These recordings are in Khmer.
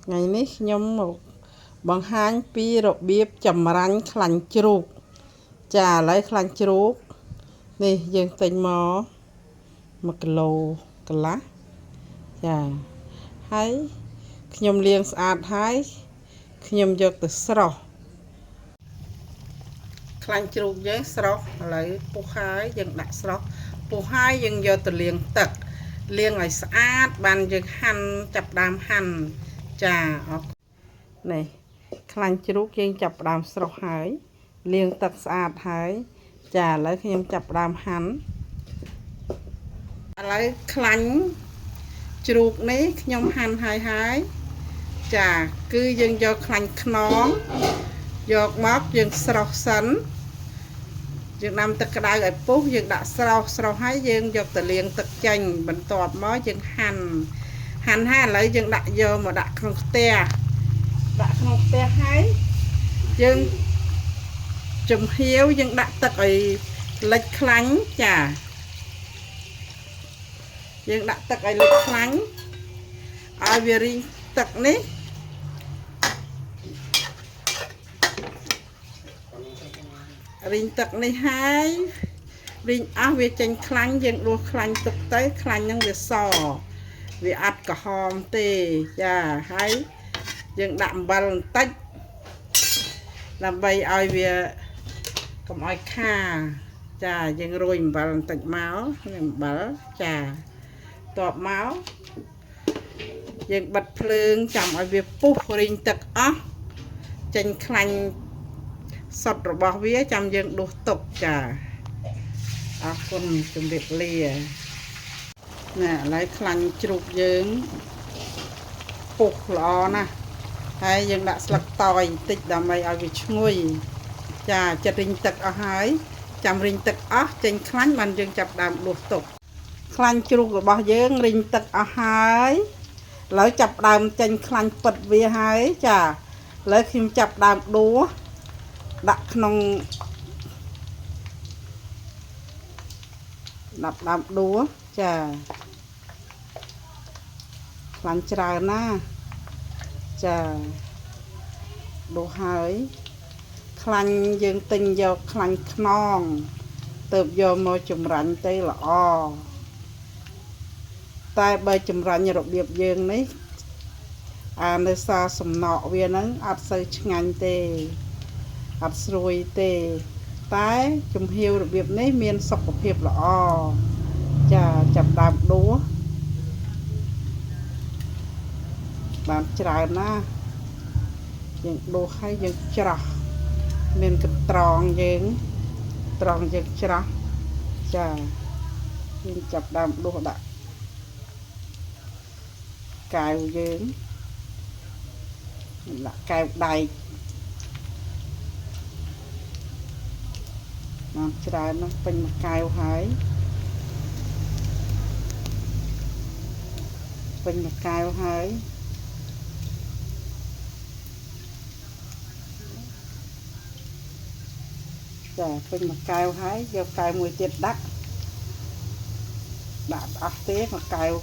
ថ្ងៃនេះខ្ញុំមកបង្ហាញពីរបៀបចម្រាញ់ខ្លាញ់ជ្រូកចាឥឡូវខ្លាញ់ជ្រូកនេះយើងទិញមក1គីឡូកន្លះចាហើយខ្ញុំលាងស្អាតហើយខ្ញុំយកទៅស្រុះខ្លាញ់ជ្រូកយើងស្រុះឥឡូវពុះហើយយើងដាក់ស្រុះពុះហើយយើងយកទៅលាងទឹកលាងឲ្យស្អាតបានយើងហាន់ចាប់ដើមហាន់ចាអរនេះខ្លាញ់ជ្រូកយើងចាប់ដើមស្រុះហើយលាងទឹកស្អាតហើយចាឥឡូវខ្ញុំចាប់ដើមហាន់ឥឡូវខ្លាញ់ជ្រូកនេះខ្ញុំហាន់ហើយចាគឺយើងយកខ្លាញ់ខ្នងយកមកយើងស្រុះសិនយើងដាំទឹកក្តៅឲ្យពុះយើងដាក់ស្រុះហើយយើងយកទៅលាងទឹកចេញបន្ទាប់មកយើងហាន់ហើយឥឡូវយើងដាក់យកមកដាក់ក្នុងខ្ទះហើយយើងចំហៀវយើងដាក់ទឹកឲ្យលិចខ្លាញ់ចាយើងដាក់ទឹកឲ្យលិចខ្លាញ់ឲ្យវារីងទឹកនេះហើយរីងអស់វាចេញខ្លាញ់យើងដួសខ្លាញ់ទុកទៅខ្លាញ់ហ្នឹងវាសវាអត់ក្រហមទេចាហើយយើងដាក់អំបិលបន្តិចដើម្បីឲ្យវាកុំឲ្យខាចាយើងរោយអំបិលបន្តិចមកអំបិលចាតបមកយើងបិទភ្លើងចាំឲ្យវាពុះរីងទឹកអស់ចេញខ្លាញ់សុតរបស់វាចាំយើងដួសទុកចាអរគុណជម្រាបលាណាឥឡូវខ្លាញ់ជ្រូកយើងពុះល្អណាស់ហើយយើងដាក់ស្លឹកតើយបន្តិចដើម្បីឲ្យវាឈ្ងុយចាចិត្តរីងទឹកអស់ហើយចាំរីងទឹកអស់ចេញខ្លាញ់បានយើងចាប់ដើមដួសទុកខ្លាញ់ជ្រូករបស់យើងរីងទឹកអស់ហើយឥឡូវចាប់ដើមចេញខ្លាញ់ពិតវាហើយចាឥឡូវខ្ញុំចាប់ដើមដួសដាក់ក្នុងដាក់ដើមដួសចាខ្លាញ់ច្រើនណាចាដួសហើយខ្លាញ់យើងទិញយកខ្លាញ់ខ្នងទៅយកមកចម្រាញ់ទៅល្អតែបើចម្រាញ់របៀបយើងនេះនៅសារសំណក់វាហ្នឹងអត់សូវឆ្ងាញ់ទេអត់ស្រួយទេតែចំហៀវរបៀបនេះមានសុខភាពល្អចាចាប់ដើមដួសបានច្រើនណាយើងដួសហើយយើងច្រោះមានកន្ត្រងយើងច្រោះចាយើងចាប់ដើមដួសដាក់កែវយើងដាក់កែវដែកបានច្រើនណាស់ពេញមួយកែវហើយចាពេញមួយកែវហើយយកកែវមួយទៀតដាក់អស់ទេមួយកែវ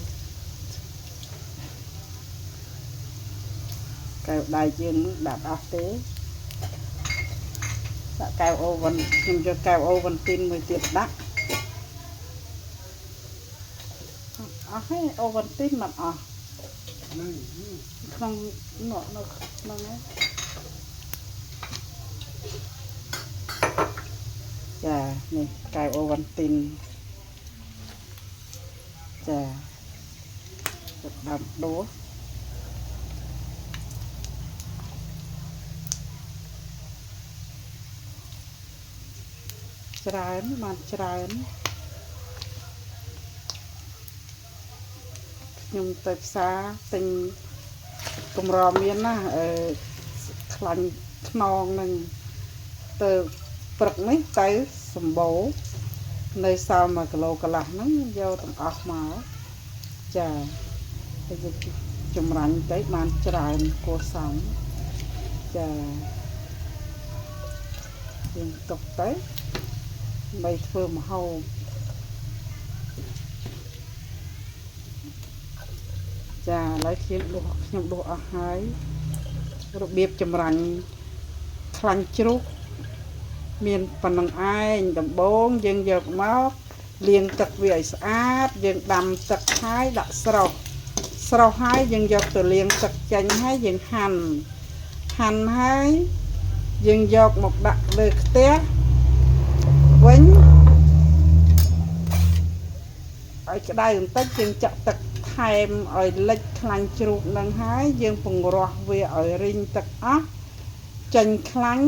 ដៃយើងដាក់អស់ទេដាក់កែវអូវិនខ្ញុំយកកែវអូវិនទីនមួយទៀតដាក់អស់ហើយអូវិនទីនមិនអស់ក្នុងហ្នឹងចានេះកែវអូវិនទីនចាដាក់ដួសច្រើនបានច្រើនខ្ញុំទៅផ្សារទិញកម្រមានណាខ្លាញ់ខ្នងនឹងទៅព្រឹកនេះទៅសម្បូរនៅសល់1គីឡូកន្លះហ្នឹងយកទាំងអស់មកចាចម្រាញ់ទៅបានច្រើនគួរសមចាយើងទុកទៅដើម្បីធ្វើម្ហូប ចាឥឡូវខ្ញុំដួសអស់ហើយរបៀបចម្រាញ់ខ្លាញ់ជ្រូកមានប៉ុណ្ណឹងឯងដំបូងយើងយកមកលាងទឹកវាឲ្យស្អាតយើងដាំទឹកហើយដាក់ស្រុះហើយយើងយកទៅលាងទឹកចេញហើយយើងហាន់ហើយយើងយកមកដាក់លើខ្ទះវិញឲ្យក្តៅបន្តិចយើងចាក់ទឹកថែមឲ្យលិចខ្លាញ់ជ្រូកនឹងហើយយើងពង្រោះវាឲ្យរីងទឹកអស់ចេញខ្លាញ់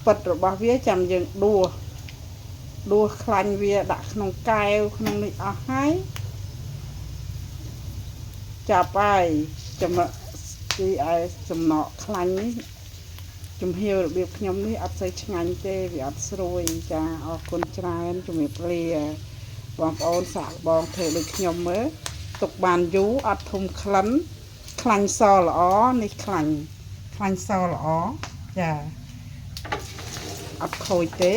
ពិតរបស់វាចាំយើងដួសខ្លាញ់វាដាក់ក្នុងកែវក្នុងនេះអស់ហើយចាប់ហើយចំណកខ្លាញ់នេះជំហាវរបៀបខ្ញុំនេះអត់សូវឆ្ងាញ់ទេវាអត់ស្រួយចាអរគុណច្រើនជំរាបលាបងប្អូនសាកបងធ្វើដូចខ្ញុំមើលទុកបានយូរអត់ធំក្លិនខ្លាញ់សល្អនេះខ្លាញ់សល្អចាអត់ខូចទេ